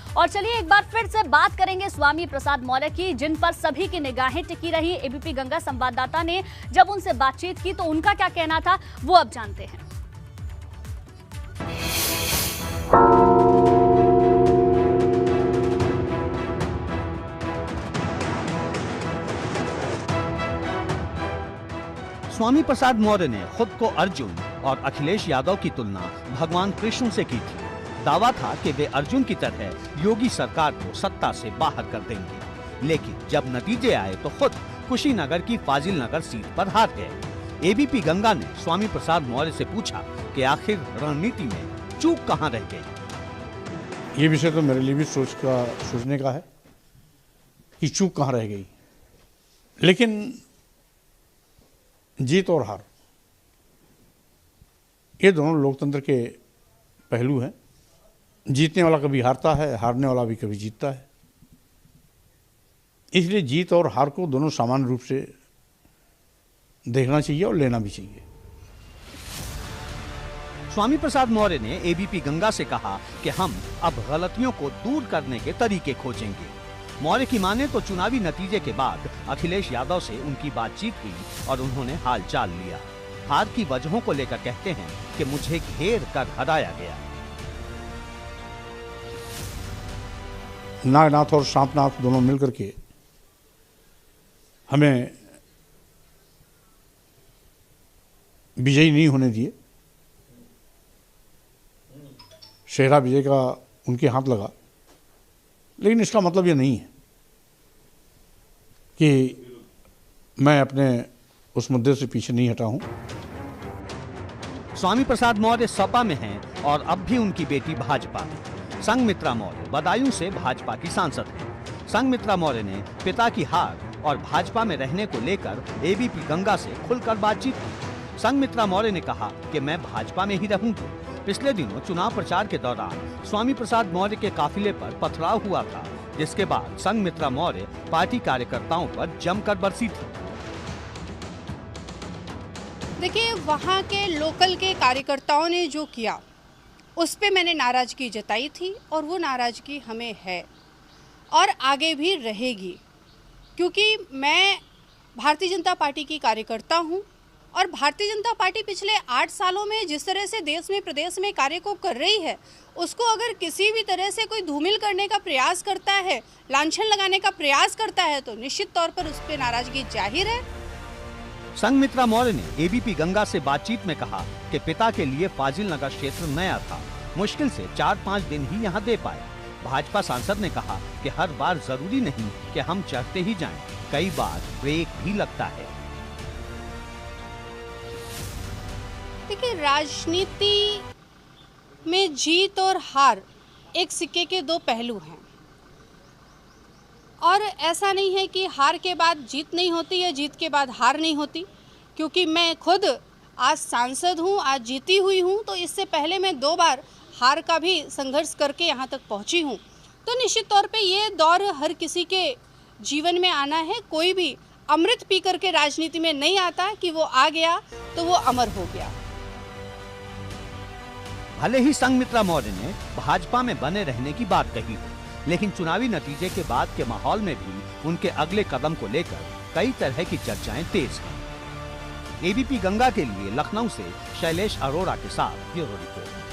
और चलिए एक बार फिर से बात करेंगे स्वामी प्रसाद मौर्य की, जिन पर सभी की निगाहें टिकी रही। एबीपी गंगा संवाददाता ने जब उनसे बातचीत की तो उनका क्या कहना था वो अब जानते हैं। स्वामी प्रसाद मौर्य ने खुद को अर्जुन और अखिलेश यादव की तुलना भगवान कृष्ण से की थी। दावा था कि वे अर्जुन की तरह योगी सरकार को सत्ता से बाहर कर देंगे, लेकिन जब नतीजे आए तो खुद कुशीनगर की फाजिल नगर सीट पर हार गए। एबीपी गंगा ने स्वामी प्रसाद मौर्य से पूछा कि आखिर रणनीति में चूक कहां रह गई। ये विषय तो मेरे लिए भी सोचने का है कि चूक कहां रह गई, लेकिन जीत और हार ये दोनों लोकतंत्र के पहलू हैं। जीतने वाला कभी हारता है, हारने वाला भी कभी जीतता है। इसलिए जीत और हार को दोनों समान रूप से देखना चाहिए और लेना भी चाहिए। स्वामी प्रसाद मौर्य ने एबीपी गंगा से कहा कि हम अब गलतियों को दूर करने के तरीके खोजेंगे। मौर्य की माने तो चुनावी नतीजे के बाद अखिलेश यादव से उनकी बातचीत हुई और उन्होंने हाल चाल लिया। हार की वजहों को लेकर कहते हैं कि मुझे घेर कर हराया गया। नागनाथ और सांपनाथ दोनों मिलकर के हमें विजयी नहीं होने दिए। शेरा विजय का उनके हाथ लगा, लेकिन इसका मतलब ये नहीं है कि मैं अपने उस मुद्दे से पीछे नहीं हटा हूं। स्वामी प्रसाद मौर्य सपा में हैं और अब भी उनकी बेटी भाजपा में। संघमित्रा मौर्य बदायूं से भाजपा की सांसद हैं। संघमित्रा मौर्य ने पिता की हार और भाजपा में रहने को लेकर एबीपी गंगा से खुलकर बातचीत की। संघमित्रा मौर्य ने कहा कि मैं भाजपा में ही रहूंगी। पिछले दिनों चुनाव प्रचार के दौरान स्वामी प्रसाद मौर्य के काफिले पर पथराव हुआ था, जिसके बाद संघमित्रा मौर्य पार्टी कार्यकर्ताओं पर जमकर बरसी थी। देखिए, वहाँ के लोकल के कार्यकर्ताओं ने जो किया उस पे मैंने नाराजगी जताई थी और वो नाराजगी हमें है और आगे भी रहेगी, क्योंकि मैं भारतीय जनता पार्टी की कार्यकर्ता हूँ और भारतीय जनता पार्टी पिछले 8 सालों में जिस तरह से देश में प्रदेश में कार्य को कर रही है, उसको अगर किसी भी तरह से कोई धूमिल करने का प्रयास करता है, लांछन लगाने का प्रयास करता है, तो निश्चित तौर पर उस पर नाराजगी जाहिर है। संघमित्रा मौर्य ने एबीपी गंगा से बातचीत में कहा कि पिता के लिए फाजिल नगर क्षेत्र नया था, मुश्किल से 4-5 दिन ही यहाँ दे पाए। भाजपा सांसद ने कहा कि हर बार जरूरी नहीं कि हम चढ़ते ही जाएं, कई बार ब्रेक भी लगता है। देखिए, राजनीति में जीत और हार एक सिक्के के 2 पहलू हैं और ऐसा नहीं है कि हार के बाद जीत नहीं होती या जीत के बाद हार नहीं होती, क्योंकि मैं खुद आज सांसद हूँ, आज जीती हुई हूँ, तो इससे पहले मैं 2 बार हार का भी संघर्ष करके यहाँ तक पहुँची हूँ। तो निश्चित तौर पे ये दौर हर किसी के जीवन में आना है। कोई भी अमृत पी करके राजनीति में नहीं आता कि वो आ गया तो वो अमर हो गया। भले ही संघमित्रा मौर्य ने भाजपा में बने रहने की बात कही हो, लेकिन चुनावी नतीजे के बाद के माहौल में भी उनके अगले कदम को लेकर कई तरह की चर्चाएं तेज हैं। एबीपी गंगा के लिए लखनऊ से शैलेश अरोड़ा के साथ ब्यूरो रिपोर्ट।